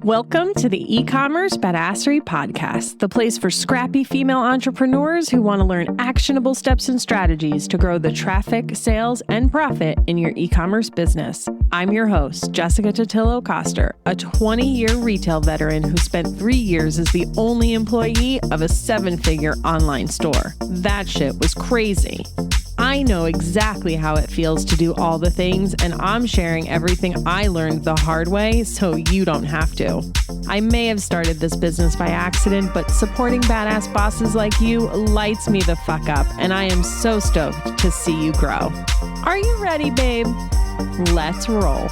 Welcome to the E-commerce Badassery Podcast, the place for scrappy female entrepreneurs who want to learn actionable steps and strategies to grow the traffic, sales, and profit in your e-commerce business. I'm your host, Jessica Totillo-Coster, a 20-year retail veteran who spent 3 years as the only employee of a 7-figure online store. That shit was crazy. I know exactly how it feels to do all the things, and I'm sharing everything I learned the hard way so you don't have to. I may have started this business by accident, but supporting badass bosses like you lights me the fuck up, and I am so stoked to see you grow. Are you ready, babe? Let's roll.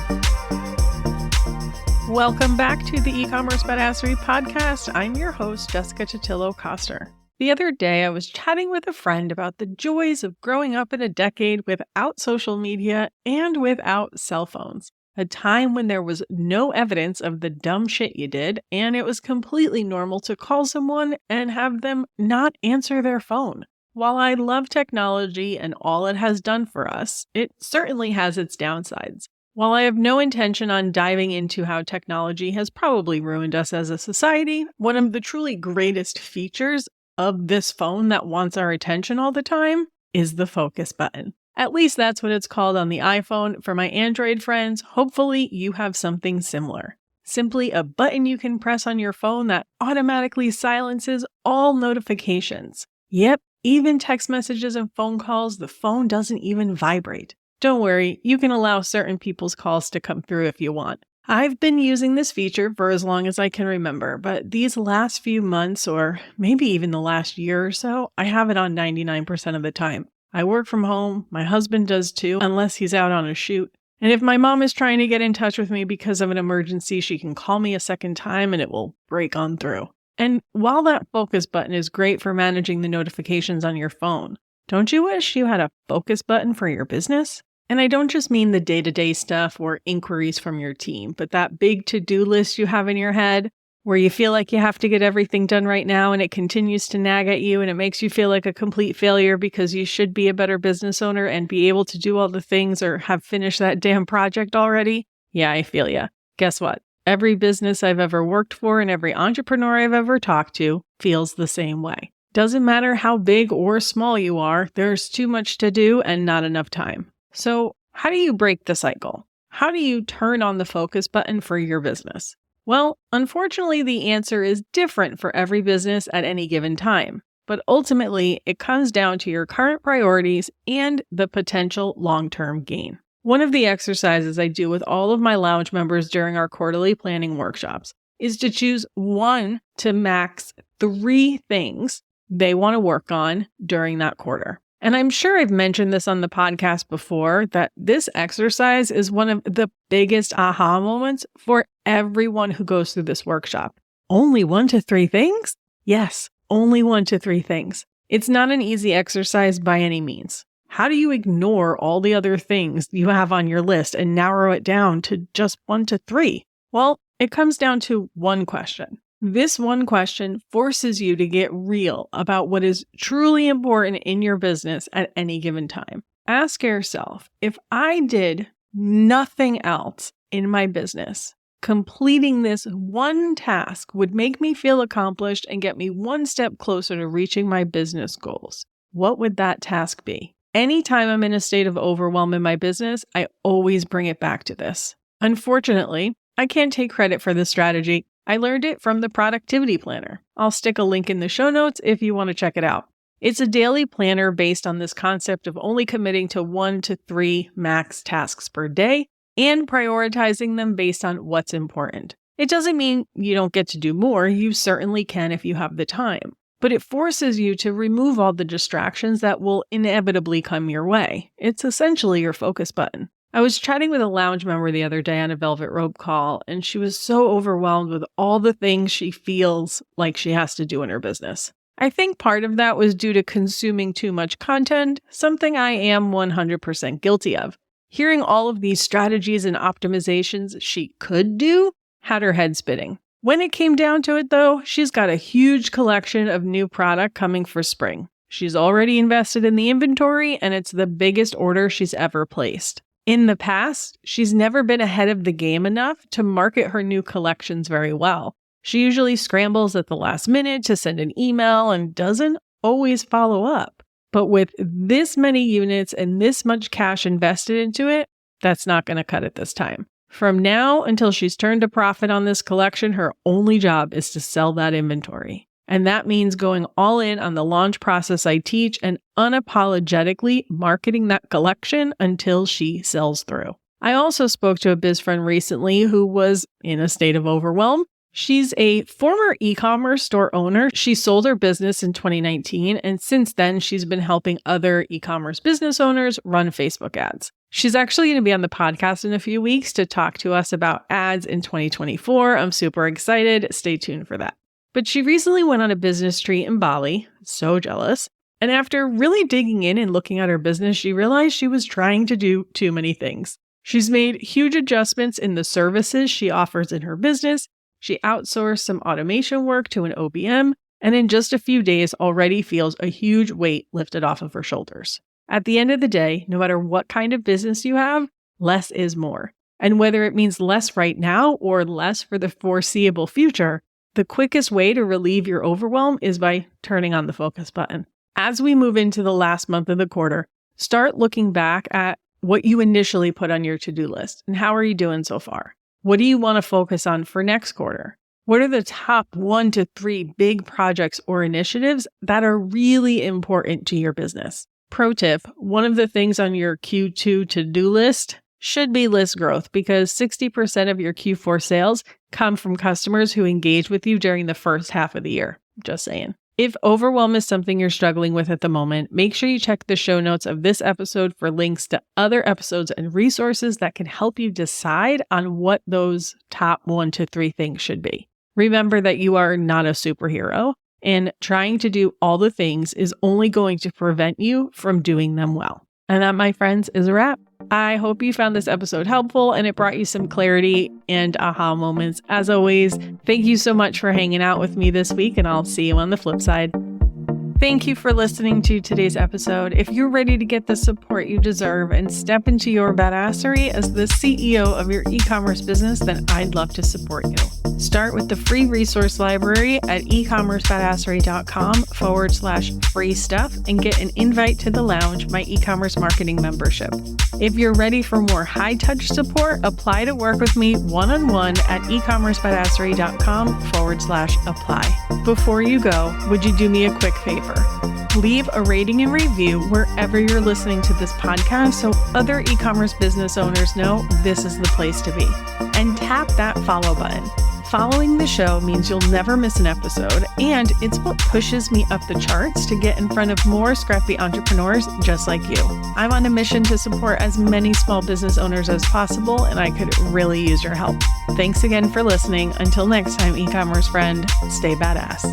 Welcome back to the E-commerce Badassery Podcast. I'm your host, Jessica Totillo-Coster. The other day, I was chatting with a friend about the joys of growing up in a decade without social media and without cell phones. A time when there was no evidence of the dumb shit you did, and it was completely normal to call someone and have them not answer their phone. While I love technology and all it has done for us, it certainly has its downsides. While I have no intention on diving into how technology has probably ruined us as a society, one of the truly greatest features of this phone that wants our attention all the time is the focus button. At least that's what it's called on the iPhone. For my Android friends, hopefully you have something similar. Simply a button you can press on your phone that automatically silences all notifications. Yep, even text messages and phone calls, the phone doesn't even vibrate. Don't worry, you can allow certain people's calls to come through if you want. I've been using this feature for as long as I can remember, but these last few months, or maybe even the last year or so, I have it on 99% of the time. I work from home, my husband does too, unless he's out on a shoot. And if my mom is trying to get in touch with me because of an emergency, she can call me a second time and it will break on through. And while that focus button is great for managing the notifications on your phone, don't you wish you had a focus button for your business? And I don't just mean the day-to-day stuff or inquiries from your team, but that big to-do list you have in your head where you feel like you have to get everything done right now and it continues to nag at you and it makes you feel like a complete failure because you should be a better business owner and be able to do all the things or have finished that damn project already. Yeah, I feel ya. Guess what? Every business I've ever worked for and every entrepreneur I've ever talked to feels the same way. Doesn't matter how big or small you are, there's too much to do and not enough time. So how do you break the cycle? How do you turn on the focus button for your business? Well, unfortunately, the answer is different for every business at any given time. But ultimately, it comes down to your current priorities and the potential long-term gain. One of the exercises I do with all of my lounge members during our quarterly planning workshops is to choose 1 to max 3 things they want to work on during that quarter. And I'm sure I've mentioned this on the podcast before, that this exercise is one of the biggest aha moments for everyone who goes through this workshop. Only 1 to 3 things? Yes, only 1 to 3 things. It's not an easy exercise by any means. How do you ignore all the other things you have on your list and narrow it down to just 1 to 3? Well, it comes down to one question. This one question forces you to get real about what is truly important in your business at any given time. Ask yourself, if I did nothing else in my business, completing this one task would make me feel accomplished and get me one step closer to reaching my business goals. What would that task be? Anytime I'm in a state of overwhelm in my business, I always bring it back to this. Unfortunately, I can't take credit for this strategy. I learned it from the Productivity Planner. I'll stick a link in the show notes if you want to check it out. It's a daily planner based on this concept of only committing to 1 to 3 max tasks per day and prioritizing them based on what's important. It doesn't mean you don't get to do more. You certainly can if you have the time. But it forces you to remove all the distractions that will inevitably come your way. It's essentially your focus button. I was chatting with a lounge member the other day on a Velvet Rope call, and she was so overwhelmed with all the things she feels like she has to do in her business. I think part of that was due to consuming too much content, something I am 100% guilty of. Hearing all of these strategies and optimizations she could do had her head spinning. When it came down to it, though, she's got a huge collection of new product coming for spring. She's already invested in the inventory, and it's the biggest order she's ever placed. In the past, she's never been ahead of the game enough to market her new collections very well. She usually scrambles at the last minute to send an email and doesn't always follow up. But with this many units and this much cash invested into it, that's not going to cut it this time. From now until she's turned a profit on this collection, her only job is to sell that inventory. And that means going all in on the launch process I teach and unapologetically marketing that collection until she sells through. I also spoke to a biz friend recently who was in a state of overwhelm. She's a former e-commerce store owner. She sold her business in 2019, and since then, she's been helping other e-commerce business owners run Facebook ads. She's actually going to be on the podcast in a few weeks to talk to us about ads in 2024. I'm super excited. Stay tuned for that. But she recently went on a business treat in Bali. So jealous. And after really digging in and looking at her business, she realized she was trying to do too many things. She's made huge adjustments in the services she offers in her business. She outsourced some automation work to an OBM, and in just a few days already feels a huge weight lifted off of her shoulders. At the end of the day, no matter what kind of business you have, less is more. And whether it means less right now or less for the foreseeable future, the quickest way to relieve your overwhelm is by turning on the focus button. As we move into the last month of the quarter, start looking back at what you initially put on your to-do list and how are you doing so far? What do you want to focus on for next quarter? What are the top 1 to 3 big projects or initiatives that are really important to your business? Pro tip, one of the things on your Q2 to-do list should be list growth because 60% of your Q4 sales come from customers who engage with you during the first half of the year. Just saying. If overwhelm is something you're struggling with at the moment, make sure you check the show notes of this episode for links to other episodes and resources that can help you decide on what those top 1 to 3 things should be. Remember that you are not a superhero, and trying to do all the things is only going to prevent you from doing them well. And that, my friends, is a wrap. I hope you found this episode helpful and it brought you some clarity and aha moments. As always, thank you so much for hanging out with me this week, and I'll see you on the flip side. Thank you for listening to today's episode. If you're ready to get the support you deserve and step into your badassery as the CEO of your e-commerce business, then I'd love to support you. Start with the free resource library at ecommercebadassery.com/free stuff and get an invite to the lounge, my e-commerce marketing membership. If you're ready for more high-touch support, apply to work with me one-on-one at ecommercebadassery.com/apply. Before you go, would you do me a quick favor? Leave a rating and review wherever you're listening to this podcast so other e-commerce business owners know this is the place to be. And tap that follow button. Following the show means you'll never miss an episode, and it's what pushes me up the charts to get in front of more scrappy entrepreneurs just like you. I'm on a mission to support as many small business owners as possible, and I could really use your help. Thanks again for listening. Until next time, e-commerce friend, stay badass.